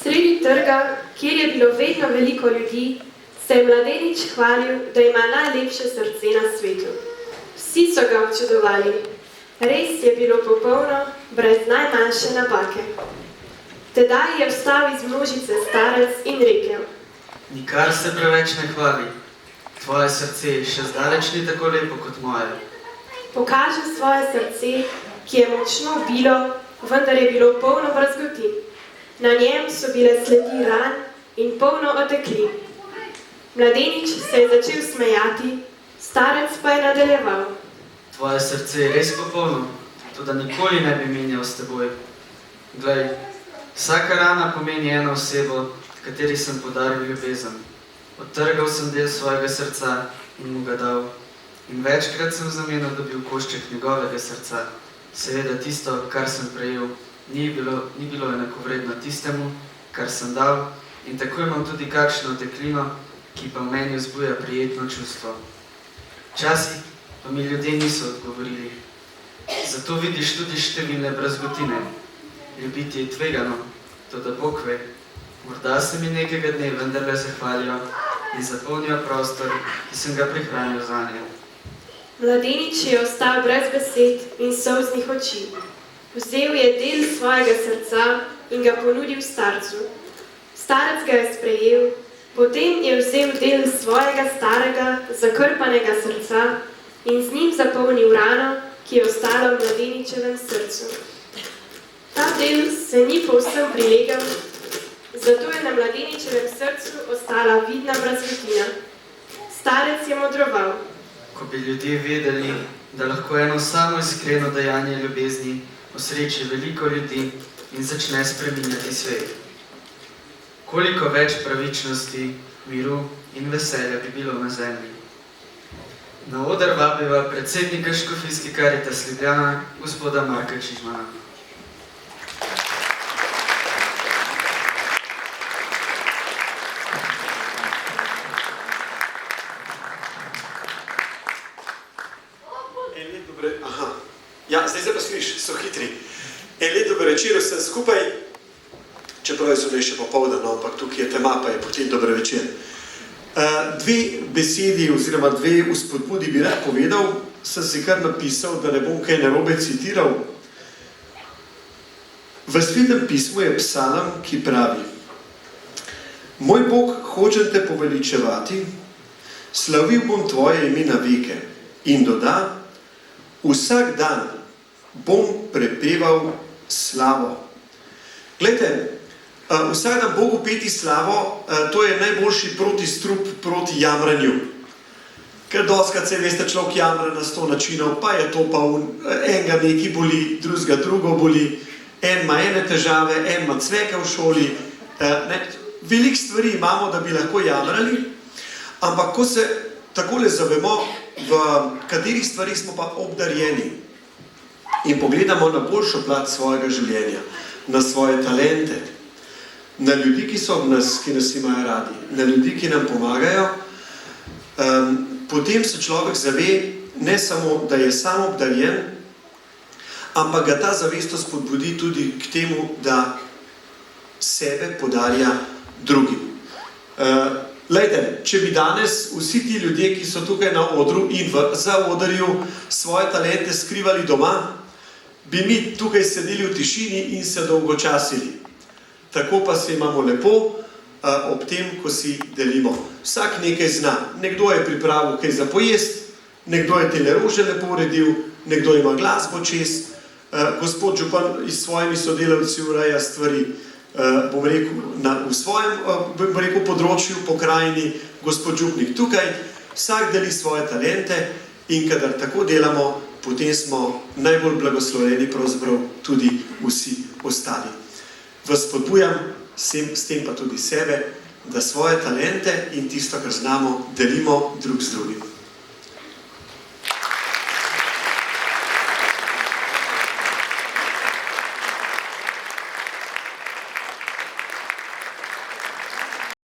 Sredi trga, kjer je bilo vedno veliko ljudi, se je mladenič hvalil, da ima najlepše srce na svetu. Vsi so ga občudovali. Res je bilo popolno, brez najmanjše napake. Tedaj je vstal iz množice starec in rekel: Nikar se preveč ne hvali. Tvoje srce še zdaleč ni tako lepo kot moje. Pokaže svoje srce, ki je močno bilo, vendar je bilo polno brazgotin. Na njem so bile sledi ran in polno otekli. Mladenič se je začel smejati, starec pa je nadaljeval: Tvoje srce je res popolno, toda nikoli ne bi menjal s teboj. Glej, vsaka rana pomeni eno osebo, kateri sem podaril ljubezen. Odtrgal sem del svojega srca in mu ga dal. In večkrat sem v zameno dobil košček njegovega srca. Seveda tisto, kar sem prejel, ni bilo enakovredno tistemu, kar sem dal, in tako imam tudi kakšno oteklino, ki pa v meni vzbuja prijetno čustvo. Včasih pa mi ljudje niso odgovorili. Zato vidiš tudi številne brazgotine. Ljubiti je tvegano, toda Bog ve, morda se mi nekega dne vendarle zahvalijo in zapolnijo prostor, ki sem ga prihranil zanje. Mladenič je ostal brez besed in solznih oči. Vzel je del svojega srca in ga ponudil starcu. Starec ga je sprejel, potem je vzel del svojega starega, zakrpanega srca in z njim zapolnil rano, ki je ostala v mladeničevem srcu. Ta del se ni povsem prilegel, zato je na mladeničevem srcu ostala vidna brazgotina. Starec je modroval: Ko bi ljudje vedeli, da lahko eno samo iskreno dejanje ljubezni osreči veliko ljudi in začne spreminjati svet. Koliko več pravičnosti, miru in veselja bi bilo na zemlji. Na oder vabiva predsednika Škofijske Karitas Ljubljana, gospoda Marka Čižmana. Ja, zdaj se pa sliš, so hitri. En lep dober večer vsem skupaj, čeprav so še popoldan, ampak tukaj je tema, pa je potem dober večer. Dve besedi oziroma dve vzpodbudi bi rad povedal, sem si kar napisal, da ne bom kaj narobe citiral. V Svetem pismu je psalm, ki pravi: Moj Bog, hočem te poveličevati, slavil bom tvoje ime na veke. In doda: vsak dan bom prepeval slavo. Glejte, vsak dan Bogu peti slavo, to je najboljši protistrup proti jamranju. Ker dostakrat se veste, človek jamra na 100 načinov, pa je to pa enega nekaj boli, drugega drugo boli, en ima ene težave, en ima cveke v šoli. Veliko stvari imamo, da bi lahko jamrali, ampak ko se takole zavemo, v katerih stvarih smo pa obdarjeni in pogledamo na boljšo plat svojega življenja, na svoje talente, na ljudi, ki so v nas, ki nas imajo radi, na ljudi, ki nam pomagajo, potem se človek zave ne samo, da je sam obdarjen, ampak ga ta zavest spodbudi tudi k temu, da sebe podarja drugim. Glejte, če bi danes vsi ti ljudje, ki so tukaj na odru in v zaodrju svoje talente skrivali doma, bi mi tukaj sedeli v tišini in se dolgočasili. Tako pa se imamo lepo ob tem, ko si delimo. Vsak nekaj zna. Nekdo je pripravil kaj za pojest, nekdo je tele rože lepo uredil, nekdo ima glasbo čez, gospod župan s svojimi sodelavci ureja stvari, bom rekel, v svojem področju, pokrajini, gospod župnik tukaj, vsak deli svoje talente in kadar tako delamo, potem smo najbolj blagoslovljeni pravzaprav tudi vsi ostali. Vas spodbujam, s tem pa tudi sebe, da svoje talente in tisto, kar znamo, delimo drug z drugim.